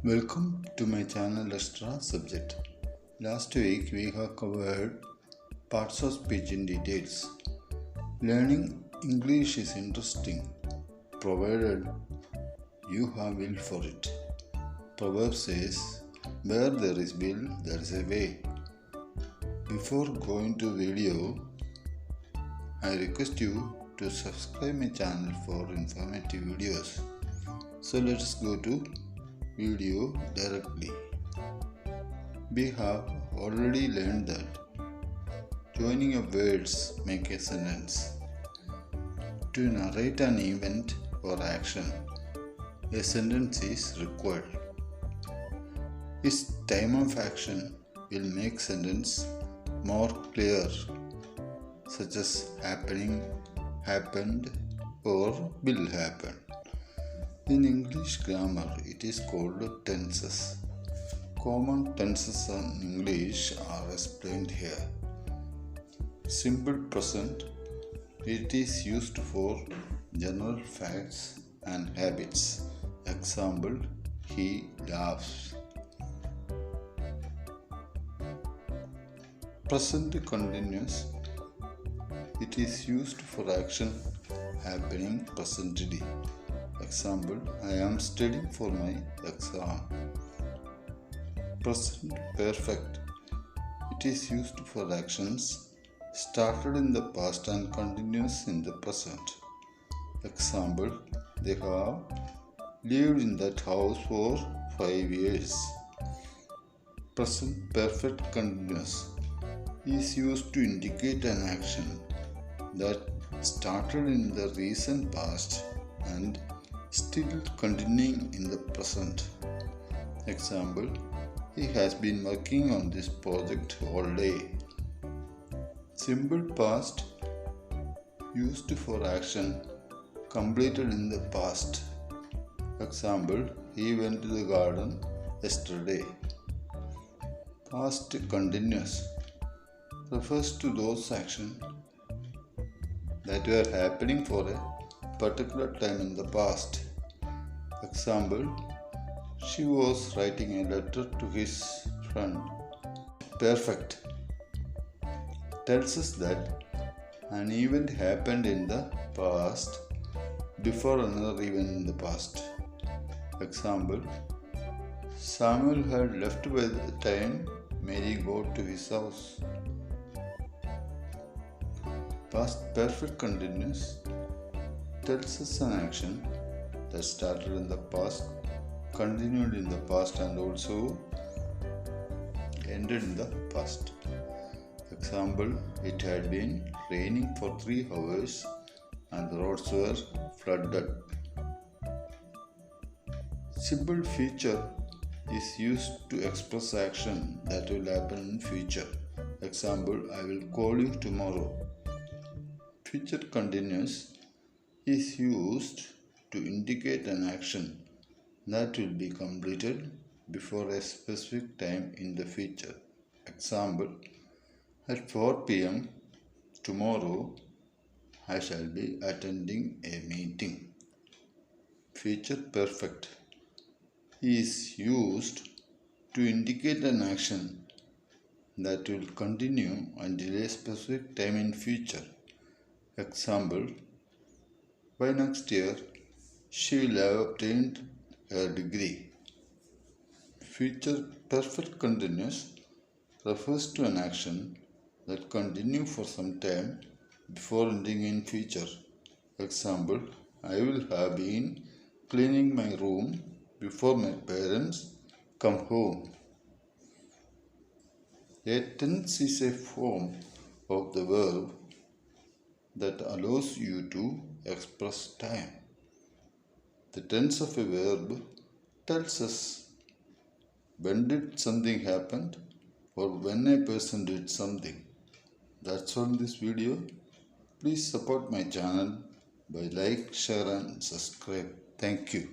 Welcome to my channel Extra Subject. Last week we have covered parts of speech in details. Learning English is interesting provided you have will for it. Proverb says, where there is will, there is a way. Before going to video, I request you to subscribe my channel for informative videos. So let's go to video directly. We have already learned that joining of words make a sentence. To narrate an event or action, a sentence is required. Its time of action will make sentence more clear, such as happening, happened, or will happen. In English grammar, it is called tenses. Common tenses in English are explained here. Simple present, it is used for general facts and habits. Example, he laughs. Present continuous, it is used for action happening presently. Example, I am studying for my exam. Present perfect, it is used for actions started in the past and continuous in the present. Example, they have lived in that house for 5 years. Present perfect continuous is used to indicate an action that started in the recent past and still continuing in the present. Example, he has been working on this project all day. Simple past used for action completed in the past. Example, he went to the garden yesterday. Past continuous refers to those actions that were happening for a particular time in the past. Example, she was writing a letter to his friend. Perfect tells us that an event happened in the past before another event in the past. Example, Samuel had left by the time Mary got to his house. Past perfect continuous tells us an action that started in the past, continued in the past, and also ended in the past. Example, it had been raining for 3 hours and the roads were flooded. Simple future is used to express action that will happen in future. Example, I will call you tomorrow. Future continuous is used to indicate an action that will be completed before a specific time in the future. Example, at 4 p.m. tomorrow, I shall be attending a meeting. Future perfect is used to indicate an action that will continue until a specific time in future. Example, by next year, she will have obtained her degree. Future perfect continuous refers to an action that continues for some time before ending in future. Example, I will have been cleaning my room before my parents come home. A tense is a form of the verb that allows you to express time. The tense of a verb tells us when did something happen or when a person did something. That's all in this video. Please support my channel by like, share and subscribe. Thank you.